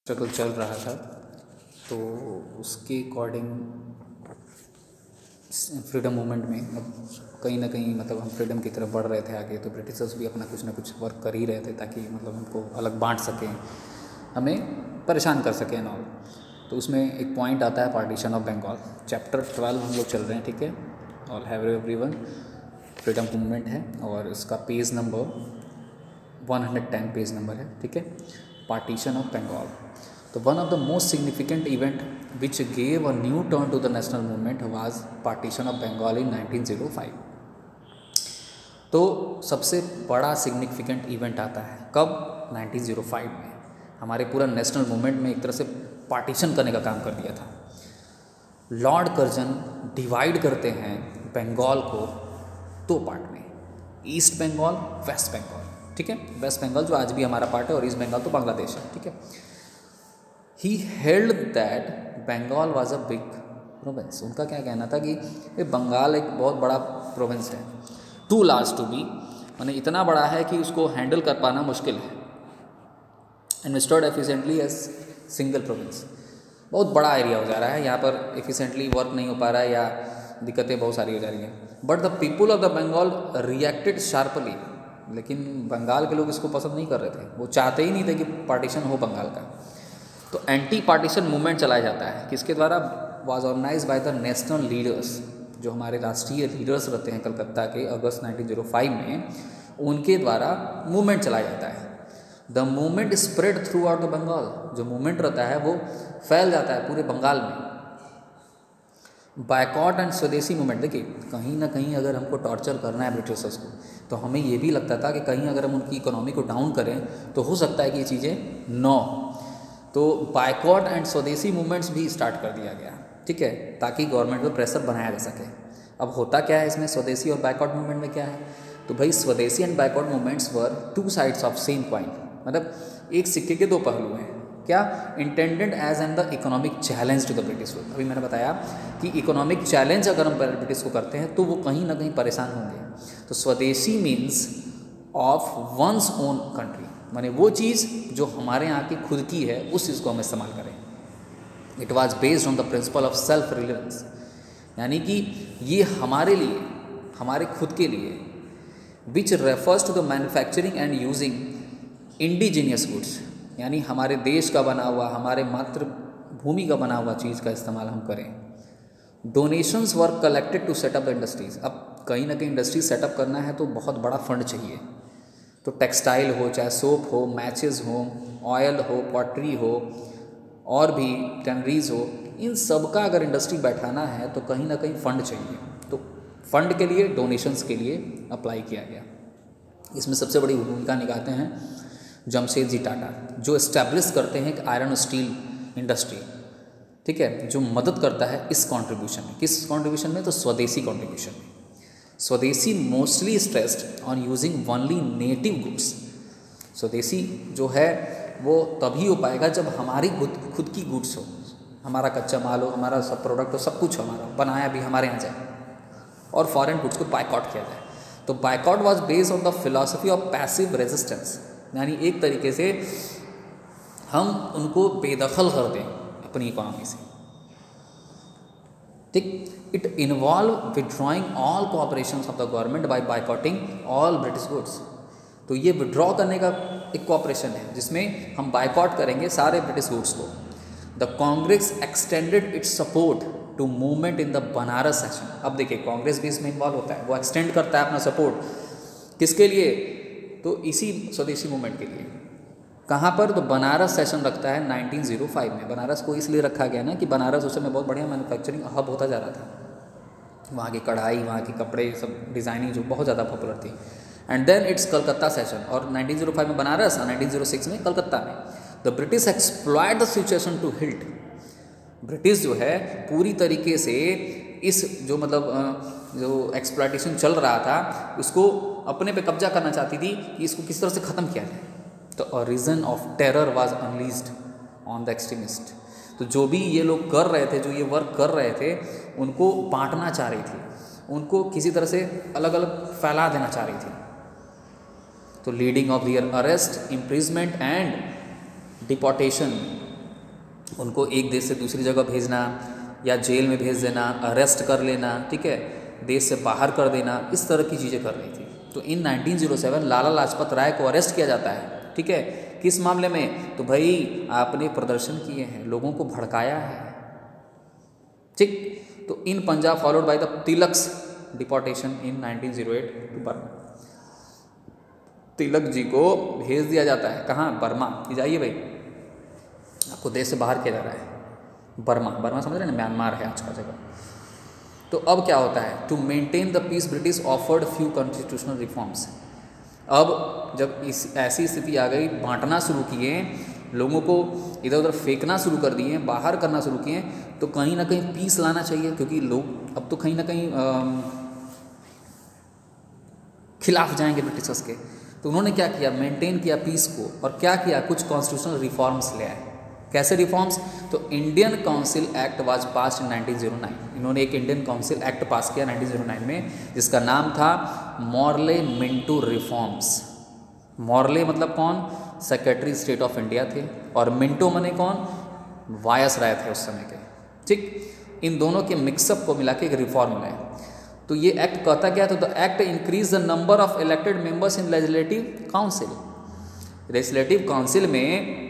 Struggle चल रहा था, तो उसके अकॉर्डिंग फ्रीडम मूवमेंट में अब कहीं ना कहीं मतलब हम फ्रीडम की तरफ बढ़ रहे थे आगे। तो ब्रिटिशर्स भी अपना कुछ ना कुछ वर्क कर ही रहे थे ताकि मतलब हमको अलग बांट सकें, हमें परेशान कर सकें ना। तो उसमें एक पॉइंट आता है पार्टीशन ऑफ बंगाल। चैप्टर 12 हम लोग चल रहे हैं, ठीक है। All have everyone, freedom movement है और इसका पेज नंबर 110 पेज नंबर है, ठीक है। Partition of Bengal. तो one of the most significant event which gave a new turn to the national movement was partition of Bengal in 1905। तो सबसे बड़ा सिग्निफिकेंट इवेंट आता है कब? 1905 में। हमारे पूरा नेशनल मूवमेंट में एक तरह से पार्टीशन करने का काम कर दिया था। लॉर्ड कर्जन डिवाइड करते हैं बंगाल को दो पार्ट में, ईस्ट बंगाल, वेस्ट बंगाल, ठीक है। वेस्ट बंगाल जो आज भी हमारा पार्ट है और ईस्ट बंगाल तो बांग्लादेश है, ठीक है। He held that Bengal was a big province। उनका क्या कहना था कि ये बंगाल एक बहुत बड़ा प्रोविंस है, टू लार्ज टू बी, माने इतना बड़ा है कि उसको हैंडल कर पाना मुश्किल है। Invested efficiently as single province, बहुत बड़ा एरिया हो जा रहा है, यहाँ पर एफिशिएंटली वर्क नहीं हो पा रहा है या दिक्कतें बहुत सारी हो जा रही हैं। But the people of the Bengal reacted sharply, लेकिन बंगाल के लोग इसको पसंद नहीं कर रहे थे, वो चाहते ही नहीं थे कि पार्टीशन हो बंगाल का। तो एंटी पार्टीशन मूवमेंट चलाया जाता है, किसके द्वारा? Was organise by the national leaders, जो हमारे राष्ट्रीय लीडर्स रहते हैं कलकत्ता के, अगस्त 1905 में उनके द्वारा मूवमेंट चलाया जाता है। The movement spread throughout the Bengal, जो मूवमेंट रहता है वो फैल जाता है पूरे बंगाल में। बायकॉट एंड स्वदेशी मूवमेंट, देखिए कहीं ना कहीं अगर हमको टॉर्चर करना है ब्रिटिशर्स को, तो हमें ये भी लगता था कि कहीं अगर हम उनकी इकोनॉमी को डाउन करें तो हो सकता है कि ये चीज़ें नो, तो बायकॉट एंड स्वदेशी मूवमेंट्स भी स्टार्ट कर दिया गया, ठीक है, ताकि गवर्नमेंट पर प्रेशर बनाया जा सके। अब होता क्या है इसमें, स्वदेशी और बायकॉट मूवमेंट में क्या है? तो भाई Swadeshi and boycott movements were two sides of same coin, मतलब एक सिक्के के दो पहलू हैं। क्या? Intended as an the economic challenge to the British rule. अभी मैंने बताया कि इकोनॉमिक चैलेंज अगर हम ब्रिटिश को करते हैं तो वो कहीं ना कहीं परेशान होंगे। तो स्वदेशी means of one's own country, माने वो चीज़ जो हमारे यहाँ की खुद की है उस चीज़ को हम इस्तेमाल करें। It was based on the principle of self reliance, यानी कि ये हमारे लिए, हमारे खुद के लिए, which refers to the manufacturing and using indigenous goods, यानी हमारे देश का बना हुआ, हमारे मातृभूमि का बना हुआ चीज़ का इस्तेमाल हम करें। Donations were collected to set up the industries. अब कहीं ना कहीं इंडस्ट्री सेटअप करना है तो बहुत बड़ा फंड चाहिए, तो टेक्सटाइल हो, चाहे सोप हो, मैचेस हो, ऑयल हो, पॉटरी हो और भी टैनरीज हो, इन सब का अगर इंडस्ट्री बैठाना है तो कहीं ना कहीं फ़ंड चाहिए। तो फंड के लिए, डोनेशंस के लिए अप्लाई किया गया। इसमें सबसे बड़ी भूमिका निभाते हैं जमशेद जी टाटा, जो इस्टेब्लिश करते हैं एक आयरन स्टील इंडस्ट्री, ठीक है, जो मदद करता है इस कंट्रीब्यूशन में। किस कंट्रीब्यूशन में? तो स्वदेशी कंट्रीब्यूशन में। स्वदेशी mostly stressed on using only native goods. स्वदेशी जो है वो तभी हो पाएगा जब हमारी खुद की गुड्स हो, हमारा कच्चा माल हो, हमारा सब प्रोडक्ट हो, सब कुछ हमारा बनाया भी हमारे यहाँ जाए, और फॉरेन गुड्स को बायकॉट किया जाए। तो boycott was based on the philosophy of passive resistance, यानी एक तरीके से हम उनको बेदखल कर दें अपनी इकोनॉमी से, ठीक। It involve withdrawing all cooperation of the government by boycotting all British goods. तो ये विड्रॉ करने का एक कोऑपरेशन है जिसमें हम बायकॉट करेंगे सारे ब्रिटिश गुड्स को। The Congress extended its support to movement in the Banaras session. अब देखिए कांग्रेस भी इसमें इन्वॉल्व होता है, वो एक्सटेंड करता है अपना सपोर्ट किसके लिए? तो इसी स्वदेशी मूवमेंट के लिए। कहाँ पर? तो बनारस सेशन रखता है 1905 में। बनारस को इसलिए रखा गया ना कि बनारस उस समय बहुत बढ़िया मैन्युफैक्चरिंग हब होता जा रहा था, वहाँ की कढ़ाई, वहाँ के कपड़े, सब डिज़ाइनिंग जो बहुत ज़्यादा पॉपुलर थी। And then its Calcutta session, और 1905 में बनारस और 1906 में कलकत्ता में। The British exploit the situation to hilt. British जो है पूरी तरीके से इस जो मतलब जो एक्सप्लॉयटेशन चल रहा था उसको अपने पे कब्जा करना चाहती थी कि इसको किस तरह से ख़त्म किया जाए। तो a reign of terror was unleashed on the extremist. तो जो भी ये लोग कर रहे थे, जो ये वर्क कर रहे थे, उनको बांटना चाह रही थी, उनको किसी तरह से अलग अलग फैला देना चाह रही थी। तो leading of their arrest, imprisonment and deportation उनको एक देश से दूसरी जगह भेजना या जेल में भेज देना, अरेस्ट कर लेना, ठीक है, देश से बाहर कर देना, इस तरह की चीज़ें कर रही थी। तो इन 1907 लाला लाजपत राय को अरेस्ट किया जाता है, ठीक है, किस मामले में? तो भाई आपने प्रदर्शन किए हैं, लोगों को भड़काया है, ठीक। तो in Punjab followed by the Tilak's deportation in 1908 to Burma. Tilak ji को भेज दिया जाता है कहाँ? बर्मा। कि जाइए भाई, आपको देश से बाहर किया जा रहा है। बर्मा, बर्मा समझ रहे हैं ना, म्यांमार है आज का जगह। तो अब क्या होता है? To maintain the peace British offered few constitutional reforms. अब जब ऐसी स्थिति आ गई, बांटना शुरू किए, लोगों को इधर उधर फेंकना शुरू कर दिए, बाहर करना शुरू किए, तो कहीं ना कहीं पीस लाना चाहिए, क्योंकि लोग अब तो कहीं ना कहीं खिलाफ जाएंगे ब्रिटिशर्स के। तो उन्होंने क्या किया? मेंटेन किया पीस को, और क्या किया? कुछ कॉन्स्टिट्यूशनल रिफॉर्म्स ले आए। कैसे रिफॉर्म्स? तो इंडियन काउंसिल एक्ट वाज पास इन 1909। इन्होंने एक इंडियन काउंसिल एक्ट पास किया 1909 में, जिसका नाम था मॉर्ले मिंटो रिफॉर्म्स। मॉर्ले मतलब कौन? सेक्रेटरी स्टेट ऑफ इंडिया थे, और मिंटो मने कौन? वायसराय थे उस समय के, ठीक। इन दोनों के मिक्सअप को मिला के एक रिफॉर्म लाए। तो ये एक्ट कहता क्या? तो the act increase the number of elected members in legislative council. Legislative council में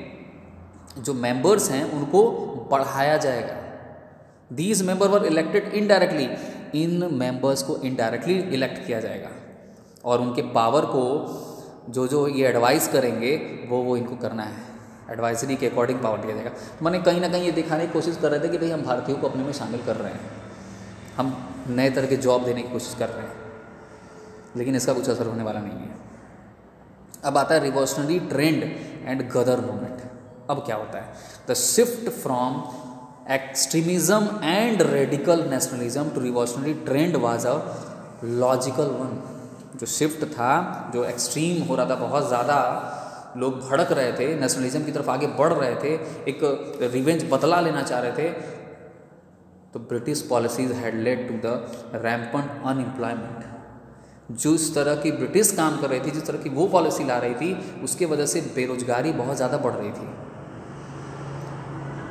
जो मेंबर्स हैं उनको बढ़ाया जाएगा। These member were elected indirectly. In members को इनडायरेक्टली इलेक्ट किया जाएगा, और उनके पावर को जो ये एडवाइस करेंगे वो इनको करना है, एडवाइजरी के अकॉर्डिंग पावर दिया जाएगा। मैंने कहीं ना कहीं ये दिखाने की कोशिश कर रहे थे कि भाई हम भारतीयों को अपने में शामिल कर रहे हैं, हम नए तरह के जॉब देने की कोशिश कर रहे हैं, लेकिन इसका कुछ असर होने वाला नहीं है। अब आता है revolutionary trend and Ghadar movement. अब क्या होता है? The shift from extremism and radical nationalism to revolutionary trend was a logical one. जो शिफ्ट था, जो एक्सट्रीम हो रहा था, बहुत ज़्यादा लोग भड़क रहे थे, नेशनलिज्म की तरफ आगे बढ़ रहे थे, एक रिवेंज बदला लेना चाह रहे थे, तो British policies had led to the rampant unemployment. जो इस तरह की ब्रिटिश काम कर रही थी, जिस तरह की वो पॉलिसी ला रही थी, उसके वजह से बेरोजगारी बहुत ज़्यादा बढ़ रही थी।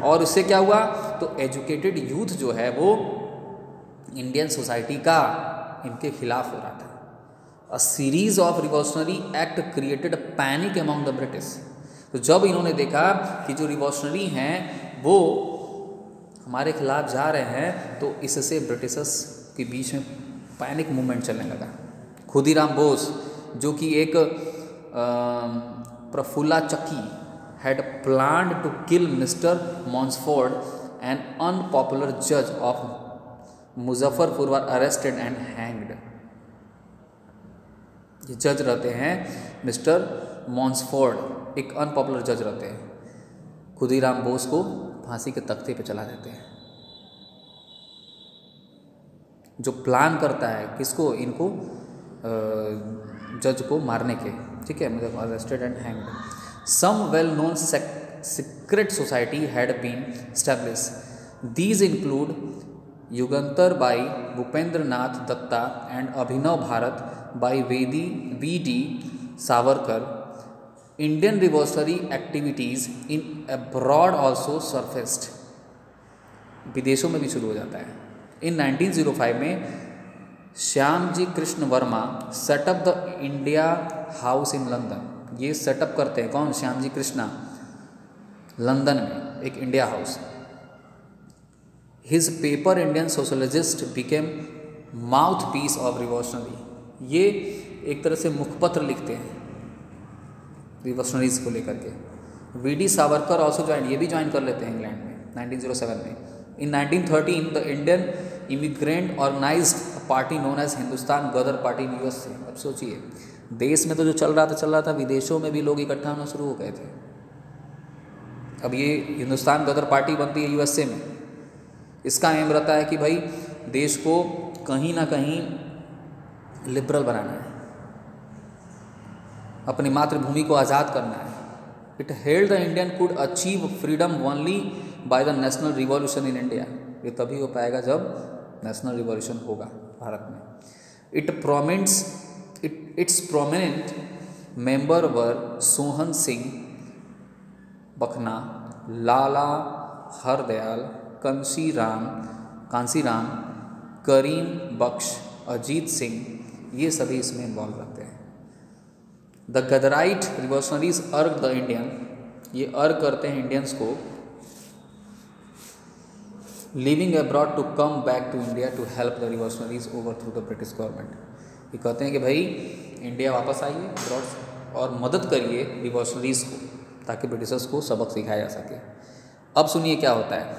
और इससे क्या हुआ? तो एजुकेटेड यूथ जो है वो इंडियन सोसाइटी का इनके खिलाफ हो रहा था। A series of revolutionary act created a panic among the British. तो जब इन्होंने देखा कि जो रिवॉल्यूशनरी हैं वो हमारे खिलाफ जा रहे हैं, तो इससे ब्रिटिशर्स के बीच में पैनिक मूवमेंट चलने लगा। खुदीराम बोस, जो कि एक प्रफुल्ला चक्की, had planned to kill Mr. Monsford, an unpopular judge of Muzaffarpur, were arrested and hanged. ये जज रहते हैं मिस्टर मॉन्सफोर्ड, एक अनपॉपुलर जज रहते हैं। खुदीराम बोस को फांसी के तख्ते पे चला देते हैं। जो प्लान करता है किसको? इनको जज को मारने के, ठीक है, मतलब arrested and hanged. Some well-known secret society had been established. These include Yugantar by Bhupendra Nath Datta and Abhinav Bharat by V.D. Savarkar. Indian revolutionary activities in abroad also surfaced. विदेशों में भी शुरू हो जाता है। In 1905 में Shyamji Krishna Varma set up the India House in London. ये set up करते हैं कौन? श्यामजी कृष्णा, लंदन में एक India House. His paper Indian socialist became mouth piece of revolutionary. ये एक तरह से मुखपत्र लिखते हैं रिवॉल्यूशनरीज को लेकर के। वी.डी. सावरकर ऑल्सो ज्वाइन, ये भी ज्वाइन कर लेते हैं इंग्लैंड में 1907 में। In 1913 the Indian immigrant organised a party known as Hindustan Ghadar party in USA. अब सोचिए, देश में तो जो चल रहा था, विदेशों में भी लोग इकट्ठा होना शुरू हो गए थे। अब ये हिंदुस्तान गदर पार्टी बनती है यूएसए में। इसका एम रहता है कि भाई देश को कहीं ना कहीं लिबरल बनाना है, अपनी मातृभूमि को आज़ाद करना है। It held the Indian could achieve freedom only by the national revolution in India. ये तभी हो पाएगा जब नेशनल रिवॉल्यूशन होगा भारत में। Its prominent member were Sohan Singh Bakhna, Lala Hardayal, Kanshiram, Karim Bakhsh, Ajit Singh, ये सभी इसमें इन्वॉल्व रहते हैं। The Ghadarite revolutionaries urge the Indian, ये अर्ग करते हैं इंडियंस को, living abroad to come back to India to help the revolutionaries overthrow the British government. ये कहते हैं कि भाई इंडिया वापस आइए अब्रॉड से और मदद करिए रिवॉल्यूशनरीज को, ताकि ब्रिटिशर्स को सबक सिखाया जा सके। अब सुनिए क्या होता है,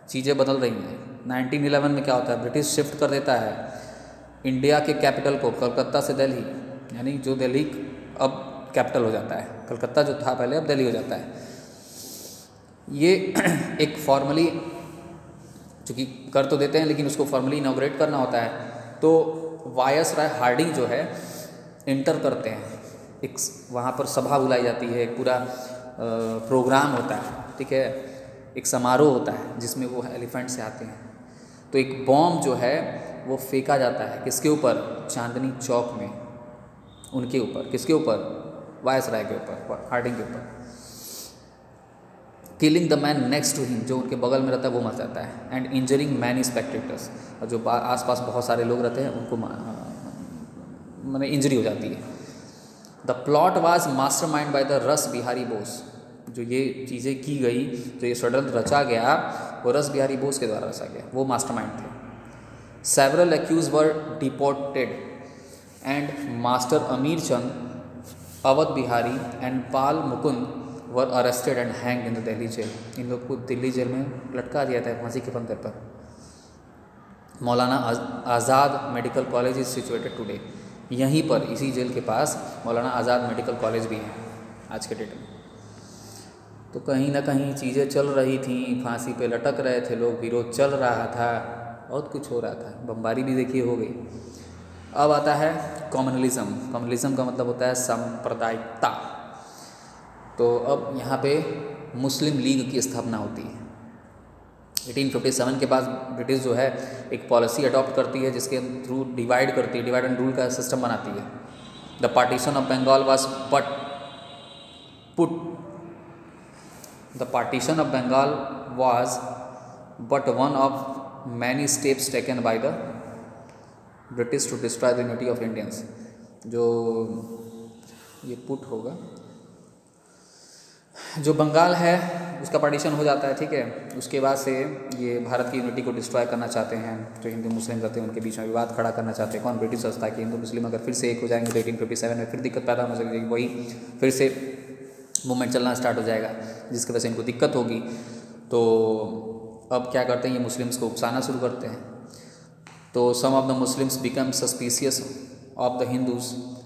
चीज़ें बदल रही हैं। 1911 में क्या होता है, ब्रिटिश शिफ्ट कर देता है इंडिया के कैपिटल को कलकत्ता से दिल्ली, यानी जो दिल्ली अब कैपिटल हो जाता है, कलकत्ता जो था पहले अब दिल्ली हो जाता है। ये एक फॉर्मली, चूँकि कर तो देते हैं लेकिन उसको फॉर्मली इनॉग्रेट करना होता है, तो वायसराय हार्डिंग जो है इंटर करते हैं, एक वहाँ पर सभा बुलाई जाती है, एक पूरा प्रोग्राम होता है, ठीक है, एक समारोह होता है जिसमें वो एलिफेंट से आते हैं। तो एक बॉम्ब जो है वो फेंका जाता है, किसके ऊपर, चांदनी चौक में, उनके ऊपर, किसके ऊपर, वायसराय के ऊपर, हार्डिंग के ऊपर। Killing the man next to him, जो उनके बगल में रहता है वो मर जाता है, एंड इंजरिंग मैनी स्पेक्टेटर्स, और जो आसपास बहुत सारे लोग रहते हैं उनको माने इंजरी हो जाती है। The plot was mastermind by the रस बिहारी बोस, जो ये चीज़ें की गई, जो ये षड्यंत्र रचा गया वो रस बिहारी बोस के द्वारा रचा गया, वो मास्टरमाइंड थे। Several accused were deported and master Amir Chand, Awadh Bihari and Pal Mukund were arrested and hanged in the Delhi jail. इन लोग को दिल्ली जेल में लटका दिया था फांसी के फंदे पर। Maulana Azad medical college is situated today, यहीं पर इसी जेल के पास मौलाना आज़ाद मेडिकल कॉलेज भी है आज के डेट में। तो कहीं ना कहीं चीज़ें चल रही थी, फांसी पे लटक रहे थे लोग, विरोध चल रहा था, बहुत कुछ हो रहा था, बमबारी भी देखिए हो गई। अब आता है कम्युनलिज्म। कम्युनलिज्म का मतलब होता है सांप्रदायिकता। तो अब यहाँ पे मुस्लिम लीग की स्थापना होती है। 1857 के बाद ब्रिटिश जो है एक पॉलिसी अडॉप्ट करती है जिसके थ्रू डिवाइड करती है, डिवाइड एंड रूल का सिस्टम बनाती है। The partition of Bengal was but one of many steps taken by the British to destroy the unity of Indians। जो ये पुट होगा, जो बंगाल है उसका पार्टीशन हो जाता है, ठीक है। उसके बाद से ये भारत की यूनिटी को डिस्ट्रॉय करना चाहते हैं, जो हिंदू मुस्लिम रहते हैं उनके बीच में विवाद खड़ा करना चाहते हैं। कौन, ब्रिटिशर्स था कि हिंदू मुस्लिम अगर फिर से एक हो जाएंगे तो 1857 में फिर दिक्कत पैदा होने लगेगी, वही फिर से मूवमेंट चलना स्टार्ट हो जाएगा, जिसकी वजह से इनको दिक्कत होगी। तो अब क्या करते हैं, ये मुस्लिम्स को उकसाना शुरू करते हैं। तो some of the Muslims become suspicious of the Hindus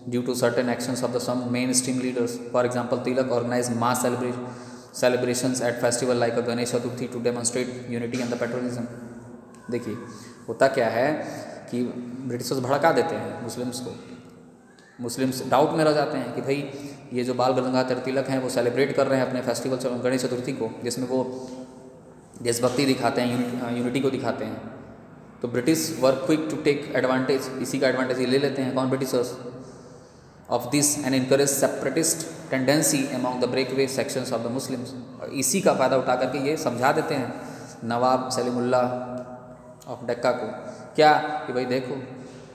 due to certain actions of the some mainstream leaders. For example, Tilak organise mass celebrations at festival like a Ganesh Chaturthi to demonstrate unity and the patriotism। देखिए होता क्या है कि Britishers भड़का देते हैं Muslims को, Muslims doubt में रह जाते हैं कि भाई ये जो बाल गंगाधर तिलक हैं वो सेलिब्रेट कर रहे हैं अपने फेस्टिवल गणेश चतुर्थी को, जिसमें वो देशभक्ति दिखाते हैं, यूनिटी को दिखाते हैं। तो British were quick to take advantage, इसी का एडवांटेज ये ले लेते हैं, कौन, Britishers, of this and encourage separatist tendency among the breakaway sections of the Muslims. और इसी का फ़ायदा उठा करके ये समझा देते हैं नवाब सलीमुल्लाह ऑफ डक्का को, क्या कि भाई देखो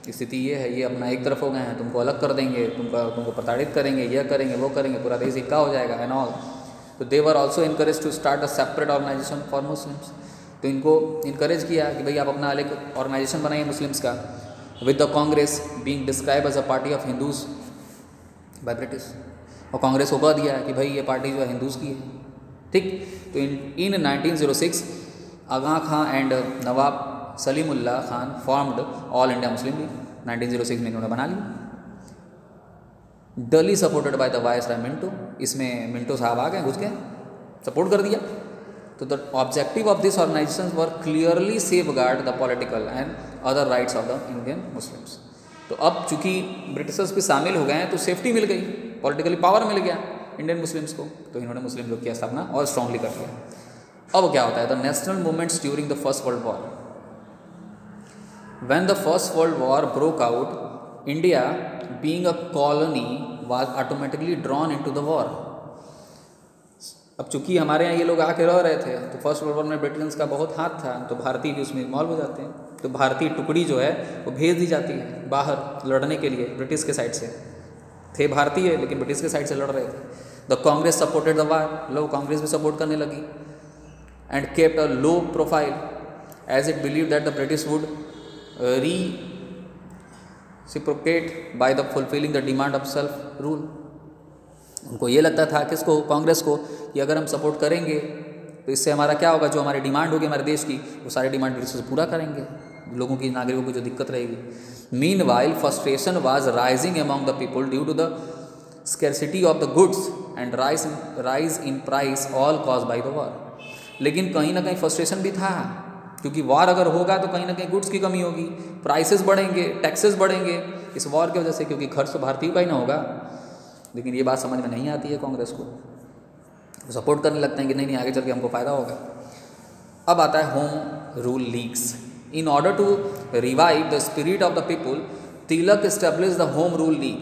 स्थिति ये है, ये अपना एक तरफ हो गए हैं, तुमको अलग कर देंगे, तुमको प्रताड़ित करेंगे, यह करेंगे वो करेंगे, पूरा देश इक्का हो जाएगा एंड ऑल। तो they were also encourage to start a separate organisation for Muslims. तो इनको इनकरेज किया कि भाई आप अपना अलग ऑर्गेनाइजेशन बनाइए मुस्लिम्स का, with the Congress being describe as a party of Hindus by British. और कांग्रेस को कह दिया कि भाई ये पार्टी जो है हिंदूज़ की है, ठीक। तो in 1906 Aga Khan and Nawab Salimullah Khan formed All India Muslim League. 1906 में इन्होंने बना लिया, duly supported by the viceroy Minto. इसमें मिंटो साहब आ गए, घुस गए, सपोर्ट कर दिया। तो the objective of this organisation were clearly safeguard the political and other rights of the Indian Muslims. तो अब चूंकि ब्रिटिशर्स भी शामिल हो गए हैं तो सेफ्टी मिल गई, पॉलिटिकली पावर मिल गया इंडियन मुस्लिम्स को। तो इन्होंने मुस्लिम लीग की स्थापना और स्ट्रांगली कर दिया। अब क्या होता है, the national movements during the first world war. When the first world war broke out, India being a colony was automatically drawn into the war। अब चूंकि हमारे यहाँ ये लोग आके रह रहे थे तो फर्स्ट वर्ल्ड वॉर में ब्रिटिश का बहुत हाथ था, तो भारतीय भी उसमें इन्वॉल्व हो जाते हैं, तो भारतीय टुकड़ी जो है वो भेज दी जाती है बाहर लड़ने के लिए। ब्रिटिश के साइड से थे भारतीय, लेकिन ब्रिटिश के साइड से लड़ रहे थे। The Congress supported the war, लो कांग्रेस भी सपोर्ट करने लगी, and kept a low profile as it believe that the British would reciprocate by the fulfilling the demand of self rule। उनको ये लगता था किसको, कांग्रेस को, कि अगर हम सपोर्ट करेंगे तो इससे हमारा क्या होगा, जो हमारी डिमांड होगी हमारे देश की वो सारी डिमांड ब्रिटिश से पूरा करेंगे, लोगों की, नागरिकों की जो दिक्कत रहेगी। Meanwhile frustration was rising among the people due to the scarcity of the goods and rise in price all cause by the war. लेकिन कहीं ना कहीं फ्रस्ट्रेशन भी था, क्योंकि वॉर अगर होगा तो कहीं ना कहीं गुड्स की कमी होगी, प्राइसेस बढ़ेंगे, टैक्सेस बढ़ेंगे इस वॉर की वजह से, क्योंकि खर्च तो भारतीय का ही ना होगा। लेकिन ये बात समझ में नहीं आती है कांग्रेस को, वो सपोर्ट करने लगते हैं कि नहीं नहीं आगे चल के हमको फ़ायदा होगा। अब आता है home rule leagues. In order to revive the spirit of the people, Tilak establish the home rule league.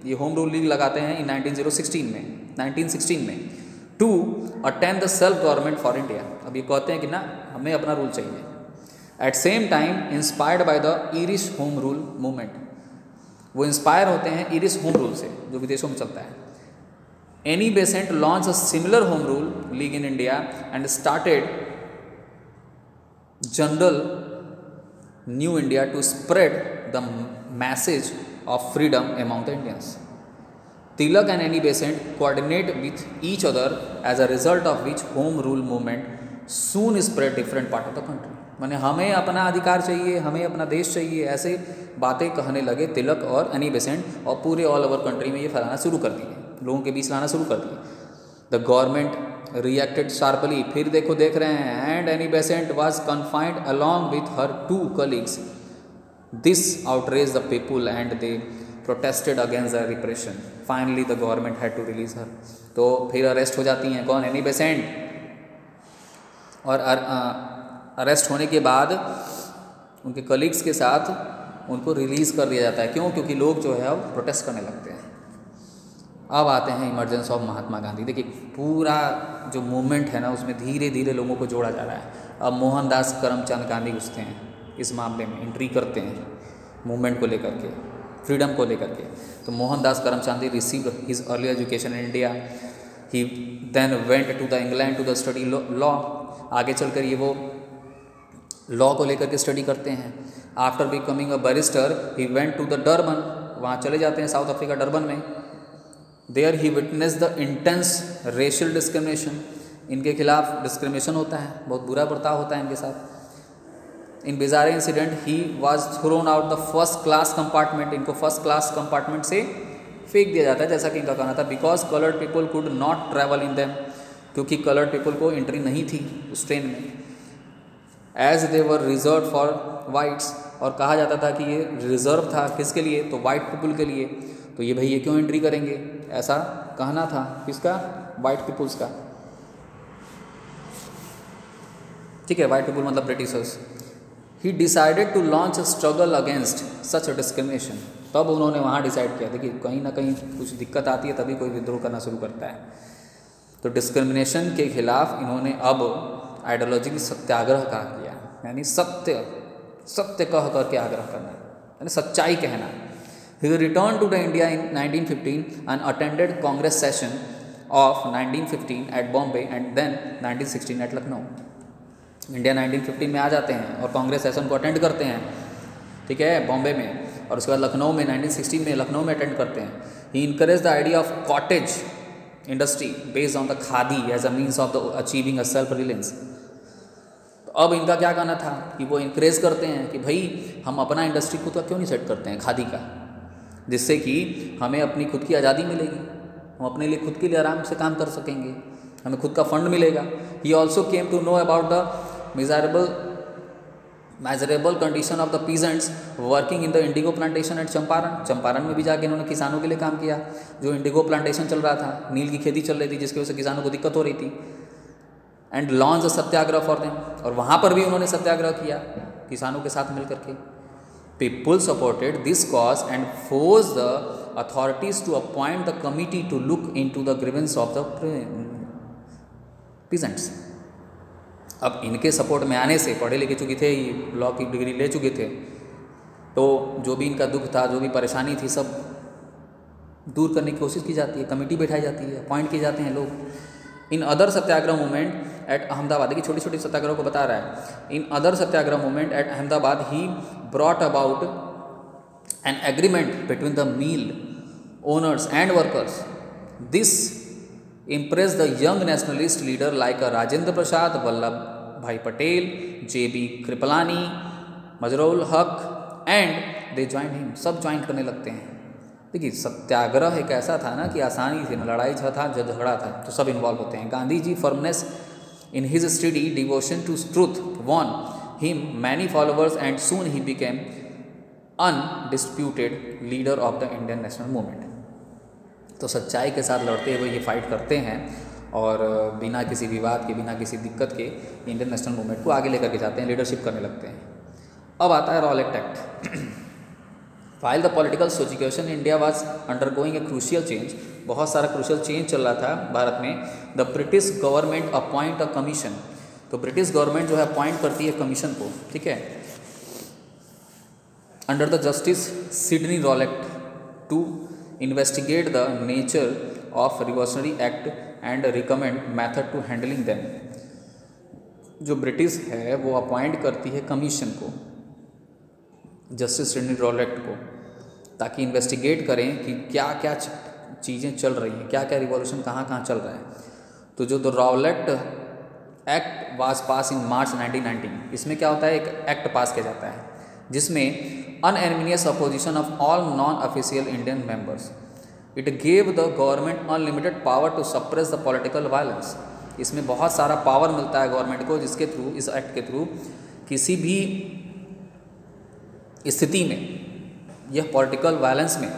ये होम रूल लीग लगाते हैं इन 1916 में to attend the self government for India. अब ये कहते हैं कि ना हमें अपना रूल चाहिए। At same time inspired by the Irish home rule movement, वो इंस्पायर होते हैं ईरिश होम रूल से जो विदेशों में चलता है। Annie Besant launch a similar home rule league in India and started journal New India to spread the message of freedom among the Indians. Tilak and Annie Besant coordinate with each other, as a result of which home rule movement soon spread different part of the country। माने हमें अपना अधिकार चाहिए, हमें अपना देश चाहिए, ऐसे बातें कहने लगे तिलक और एनी बेसेंट, और पूरे ऑल ओवर कंट्री में ये फैलाना शुरू कर दिए, लोगों के बीच लाना शुरू कर दिए। द गवर्नमेंट रिएक्टेड शार्पली, फिर देख रहे हैं, and Annie Besant was confined along with her 2 colleagues। This outrage the people and they protested against the repression. Finally the government had to release her. तो फिर अरेस्ट हो जाती हैं कौन, एनी बेसेंट, और अरेस्ट होने के बाद उनके कलीग्स के साथ उनको रिलीज़ कर दिया जाता है। क्यों? क्योंकि लोग जो है अब प्रोटेस्ट करने लगते हैं। अब आते हैं इमरजेंस ऑफ महात्मा गांधी। देखिए पूरा जो मूवमेंट है ना उसमें धीरे धीरे लोगों को जोड़ा जा रहा है। अब मोहनदास करमचंद गांधी घुसते हैं इस मामले में, एंट्री करते हैं मूवमेंट को लेकर के, फ्रीडम को लेकर के। तो Mohandas Karamchand received his early education in India. He then went to the England to the study law. आगे चलकर ये वो लॉ को लेकर के स्टडी करते हैं। After becoming a barrister he went to the Durban, वहाँ चले जाते हैं साउथ अफ्रीका डरबन में। There he witness the intense racial discrimination, इनके खिलाफ डिस्क्रिमिनेशन होता है, बहुत बुरा बर्ताव होता है इनके साथ। In bizarre incident he was thrown out the first class compartment, इनको फर्स्ट क्लास कंपार्टमेंट से फेंक दिया जाता है, जैसा कि इनका कहना था। Because coloured people could not travel in them, क्योंकि कलर्ड पीपल को एंट्री नहीं थी उस ट्रेन में। As they were reserved for whites, और कहा जाता था कि ये रिजर्व था किसके लिए, तो वाइट पीपल के लिए। तो ये भाई ये क्यों एंट्री करेंगे, ऐसा कहना था किसका, वाइट पीपल्स का। ठीक है, वाइट पीपल मतलब Britishers. He decided to launch a struggle against such discrimination, तब उन्होंने वहाँ डिसाइड किया। देखिए कहीं ना कहीं कुछ दिक्कत आती है तभी कोई विद्रोह करना शुरू करता है। तो डिस्क्रिमिनेशन के खिलाफ इन्होंने अब आइडियोलॉजिकल सत्याग्रह का किया, यानी सत्य कह करके आग्रह करना, यानी सच्चाई कहना। He return to the India in 1915 and attended Congress session of 1915 at Bombay and then 1916 at Lucknow. India 1915 में आ जाते हैं और कांग्रेस सेशन को अटेंड करते हैं, ठीक है, बॉम्बे में, और उसके बाद लखनऊ में 1916 में लखनऊ में अटेंड करते हैं। He encourage the idea of cottage industry based on the khadi as a means of the achieving a self reliance. तो अब इनका क्या कहना था कि वो इनकरेज करते हैं कि भाई हम अपना इंडस्ट्री खुद का क्यों नहीं सेट करते हैं खादी का, जिससे कि हमें अपनी खुद की आज़ादी मिलेगी, हम अपने लिए खुद के लिए आराम से काम कर सकेंगे, हमें खुद का फंड मिलेगा। He also came to know about the miserable condition of the peasants working in the indigo plantation at Champaran में भी जाके इन्होंने किसानों के लिए काम किया। जो इंडिगो प्लांटेशन चल रहा था, नील की खेती चल रही थी, जिसकी वजह से किसानों को दिक्कत हो रही थी। And launch Satyagraha for them, और वहाँ पर भी उन्होंने सत्याग्रह किया किसानों के साथ मिल करके। People supported this cause and force the authorities to appoint the committee to look in to the grievance of the peasants. अब इनके सपोर्ट में आने से, पढ़े लिखे चुके थे, लॉ की डिग्री ले चुके थे, तो जो भी इनका दुख था, जो भी परेशानी थी, सब दूर करने की कोशिश की जाती है, कमेटी बैठाई जाती है, अपॉइंट किए जाते हैं लोग। In other Satyagraha movement at Ahmedabad, देखिए छोटी छोटी सत्याग्रह को बता रहा है। In other Satyagraha movement at Ahmedabad he brought about an agreement between the mill owners and workers. This impressed the young nationalist leader like Rajendra Prasad, Vallabh Bhai Patel, J.B. Kripalani, Mazharul Haq and they joined him। सब join करने लगते हैं। देखिए सत्याग्रह एक ऐसा था ना कि आसानी थी ना, लड़ाई था, झगड़ा था, तो सब इन्वॉल्व होते हैं। Gandhi ji firmness in his steady devotion to truth won him many followers and soon he became undisputed leader of the Indian national movement। तो सच्चाई के साथ लड़ते हुए ये फाइट करते हैं और बिना किसी विवाद के, बिना किसी दिक्कत के इंडियन नेशनल मूवमेंट को आगे लेकर के जाते हैं, लीडरशिप करने लगते हैं। अब आता है Rowlatt act. While the political situation in India was undergoing a crucial change, बहुत सारा क्रूशियल चेंज चल रहा था भारत में। The British government appoint a commission, तो ब्रिटिश गवर्नमेंट जो है अपॉइंट करती है कमीशन को, ठीक है, under the justice Sidney Rowlatt to investigate the nature of revolutionary act and recommend method to handling them। जो ब्रिटिश है वो अपॉइंट करती है कमीशन को, जस्टिस सिडनी रॉलेट को, ताकि इन्वेस्टिगेट करें कि क्या क्या चीज़ें चल रही हैं, क्या क्या रिवॉल्यूशन कहाँ कहाँ चल रहा है। तो जो द रॉलेट एक्ट वाज पास इन मार्च 1919, इसमें क्या होता है, एक एक्ट पास किया जाता है जिसमें unanimous opposition of all non-official Indian members। It gave the government unlimited power to suppress the political violence। इसमें बहुत सारा पावर मिलता है गवर्नमेंट को, जिसके थ्रू, इस एक्ट के थ्रू किसी भी स्थिति में, यह पॉलिटिकल वायलेंस में,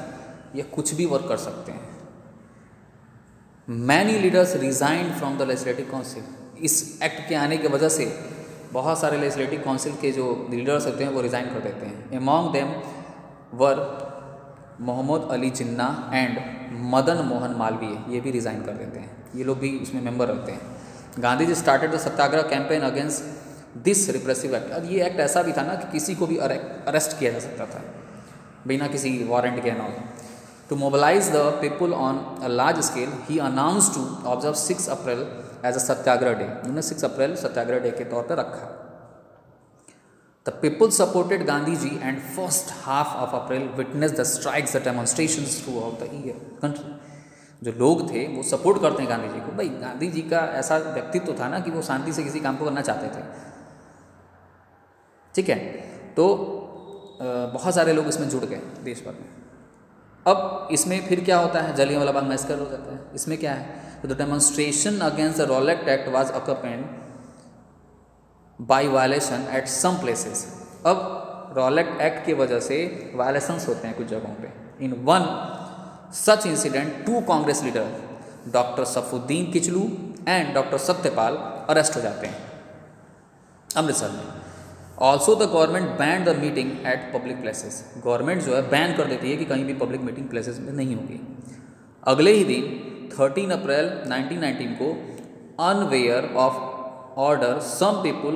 यह कुछ भी वर्क कर सकते हैं। Many leaders resigned from the legislative council। इस एक्ट के आने की वजह से बहुत सारे लेजिस्लेटिव काउंसिल के जो लीडर्स होते हैं वो रिज़ाइन कर देते हैं। Among them were Mohammad Ali Jinnah and Madan Mohan Malaviya, ये भी रिज़ाइन कर देते हैं, ये लोग भी उसमें मेंबर रहते हैं। Gandhi ji started the satyagraha campaign against this repressive act. अब ये एक्ट ऐसा भी था ना कि किसी को भी अरेस्ट किया जा सकता था बिना किसी वारंट के ना। To mobilise the people on a large scale he announce to observe 6 April as a satyagraha day. उन्होंने 6 अप्रैल सत्याग्रह डे के तौर पर रखा। The people supported Gandhi ji and first half of April witness the strikes the demonstrations throughout the year country. जो लोग थे वो support करते हैं गांधी जी को। भाई गांधी जी का ऐसा व्यक्तित्व था ना कि वो शांति से किसी काम को करना चाहते थे, ठीक है। तो बहुत सारे लोग इसमें जुड़ गए देश भर में। अब इसमें फिर क्या होता है, जलियांवाला बाग मैसेकर हो जाता है। इसमें क्या है, तो the demonstration against the Rowlatt act was accompanied by violation at some places. अब रॉलेट एक्ट की वजह से वायलेशंस होते हैं कुछ जगहों पे। In one such incident 2 Congress leader doctor Saifuddin Kitchlew and doctor Satyapal arrest हो जाते हैं अमृतसर में। Also the government ban the meeting at public places. Government जो है बैन कर देती है कि कहीं भी पब्लिक मीटिंग प्लेसेस में नहीं होगी। अगले ही दिन 13 अप्रैल 1919 को unaware of order some people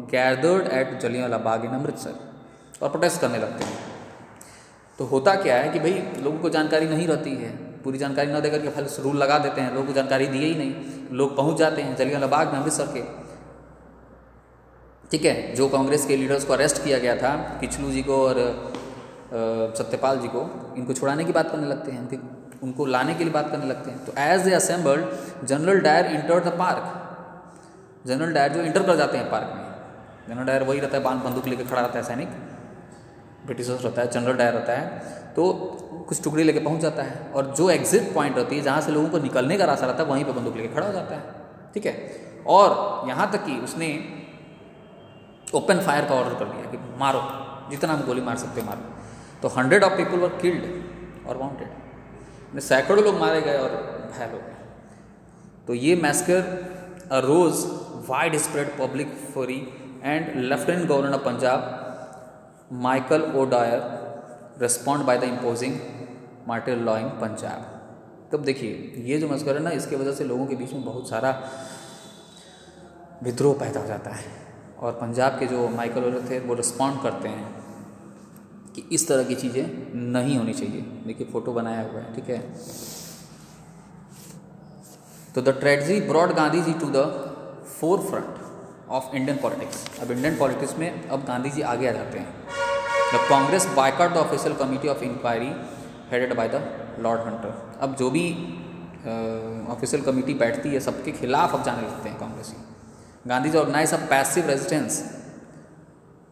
gathered at Jallianwala Bagh in Amritsar और प्रोटेस्ट करने लगते हैं। तो होता क्या है कि भाई लोगों को जानकारी नहीं रहती है, पूरी जानकारी न देकर के फल रूल लगा देते हैं, लोगों को जानकारी दिए ही नहीं, लोग पहुंच जाते हैं जलियांवाला बाग में अमृतसर के, ठीक है। जो कांग्रेस के लीडर्स को अरेस्ट किया गया था, किचलू जी को और सत्यपाल जी को, इनको छुड़ाने की बात करने लगते हैं, उनको लाने के लिए बात करने लगते हैं। तो as they assembled General Dyer enter the park. General Dyer जो इंटर कर जाते हैं पार्क में, जनरल डायर वही रहता है, बंदूक लेकर खड़ा रहता है, सैनिक ब्रिटिशर्स रहता है, जनरल डायर रहता है। तो कुछ टुकड़ी लेके पहुंच जाता है और जो एग्जिट पॉइंट रहती है जहाँ से लोगों को निकलने का रास्ता रहता है वहीं पर बंदूक लेके खड़ा हो जाता है, ठीक है। और यहाँ तक कि उसने ओपन फायर का ऑर्डर कर दिया कि मारो, जितना हम गोली मार सकते मारो। तो 100 ऑफ पीपल वर किल्ड और वाउंडेड, सैकड़ों लोग मारे गए और घायल हो गए। तो ये massacre arose widespread public fury and lieutenant governor of Punjab Michael O'Dwyer respond by the imposing martial law in Punjab. तब देखिए ये जो मैसेकर है ना, इसके वजह से लोगों के बीच में बहुत सारा विद्रोह पैदा हो जाता है और पंजाब के जो माइकल ओलिवर थे वो रिस्पॉन्ड करते हैं कि इस तरह की चीज़ें नहीं होनी चाहिए। देखिए फ़ोटो बनाया हुआ है, ठीक है। तो the tragedy brought Gandhi ji to the forefront of Indian politics. अब इंडियन पॉलिटिक्स में अब गांधी जी आगे आ जाते हैं। The Congress boycott the official committee of inquiry headed by the Lord Hunter. अब जो भी ऑफिशियल कमिटी बैठती है सबके खिलाफ अब जाने लगते हैं कांग्रेसी। Gandhi ji organise a passive resistance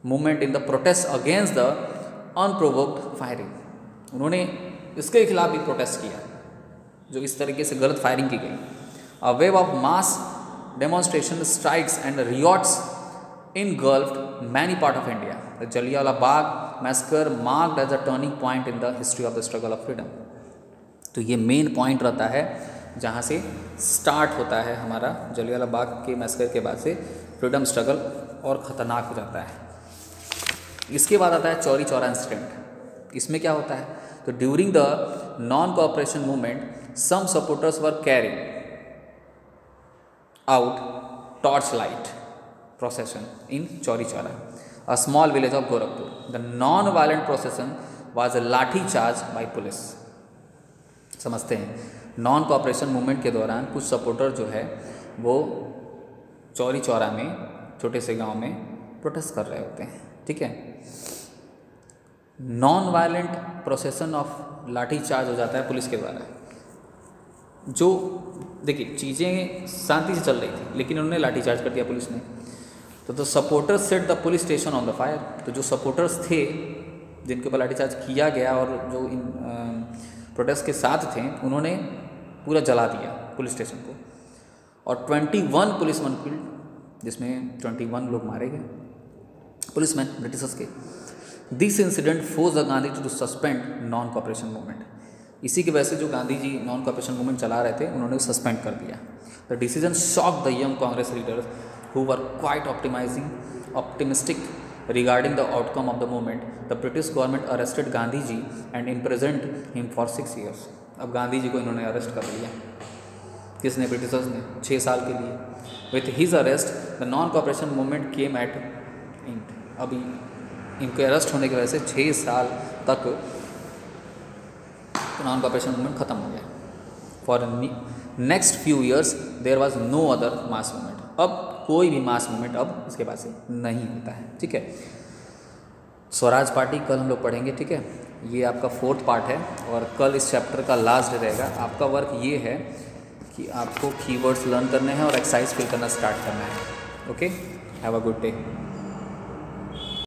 movement in the protest against the unprovoked firing. उन्होंने इसके खिलाफ भी प्रोटेस्ट किया जो इस तरीके से गलत फायरिंग की गई। A wave of mass demonstration strikes and riots engulfed many part of India. The Jallianwala Bagh massacre marked as a turning point in the history of the struggle of freedom. तो ये main point रहता है जहाँ से start होता है हमारा जलियांवाला बाग के मैसेकर के बाद से फ्रीडम स्ट्रगल और ख़तरनाक हो जाता है। इसके बाद आता है चौरी चौरा इंसिडेंट। इसमें क्या होता है, तो during the non cooperation movement some supporters were carrying out torch light procession in Chauri Chaura, a small village of Gorakhpur. The non-violent procession was a लाठी चार्ज by police. समझते हैं, नॉन कोऑपरेशन मूवमेंट के दौरान कुछ supporter जो है वो चौरी चौरा में छोटे से गांव में प्रोटेस्ट कर रहे होते हैं, ठीक है। नॉन वायलेंट प्रोसेशन ऑफ लाठी चार्ज हो जाता है पुलिस के द्वारा। जो देखिए चीज़ें शांति से चल रही थी लेकिन उन्होंने लाठी चार्ज कर दिया पुलिस ने। तो the supporters set the police station on the fire. तो जो सपोर्टर्स थे जिनके ऊपर लाठीचार्ज किया गया और जो इन प्रोटेस्ट के साथ थे उन्होंने पूरा जला दिया पुलिस स्टेशन को और 21 पुलिसमैन किल्ड, जिसमें 21 लोग मारे गए पुलिसमैन ब्रिटिशर्स के। This incident force the Gandhi to suspend non cooperation movement. इसी की वजह से जो Gandhi ji non cooperation movement चला रहे थे उन्होंने सस्पेंड कर दिया। The decision shock the young Congress leaders who were quite optimistic regarding the outcome of the movement. The British government arrested Gandhi ji and imprisoned him for 6 years. अब गांधी जी को इन्होंने arrest कर लिया, किसने, ब्रिटिशर्स ने, 6 साल के लिए। With his arrest, the non-cooperation movement came at end. अभी इनके अरेस्ट होने की वजह से 6 साल तक नॉन कॉपरेशन मूवमेंट ख़त्म हो गया। For next few years there was no other mass movement. अब कोई भी मास मूवमेंट अब इसके बाद से नहीं होता है, ठीक है। स्वराज पार्टी कल हम लोग पढ़ेंगे, ठीक है। ये आपका 4th पार्ट है और कल इस चैप्टर का लास्ट डे रहेगा। आपका वर्क ये है कि आपको कीवर्ड्स लर्न करने हैं और एक्सरसाइज फिल करना स्टार्ट करना है। Okay, have a good day.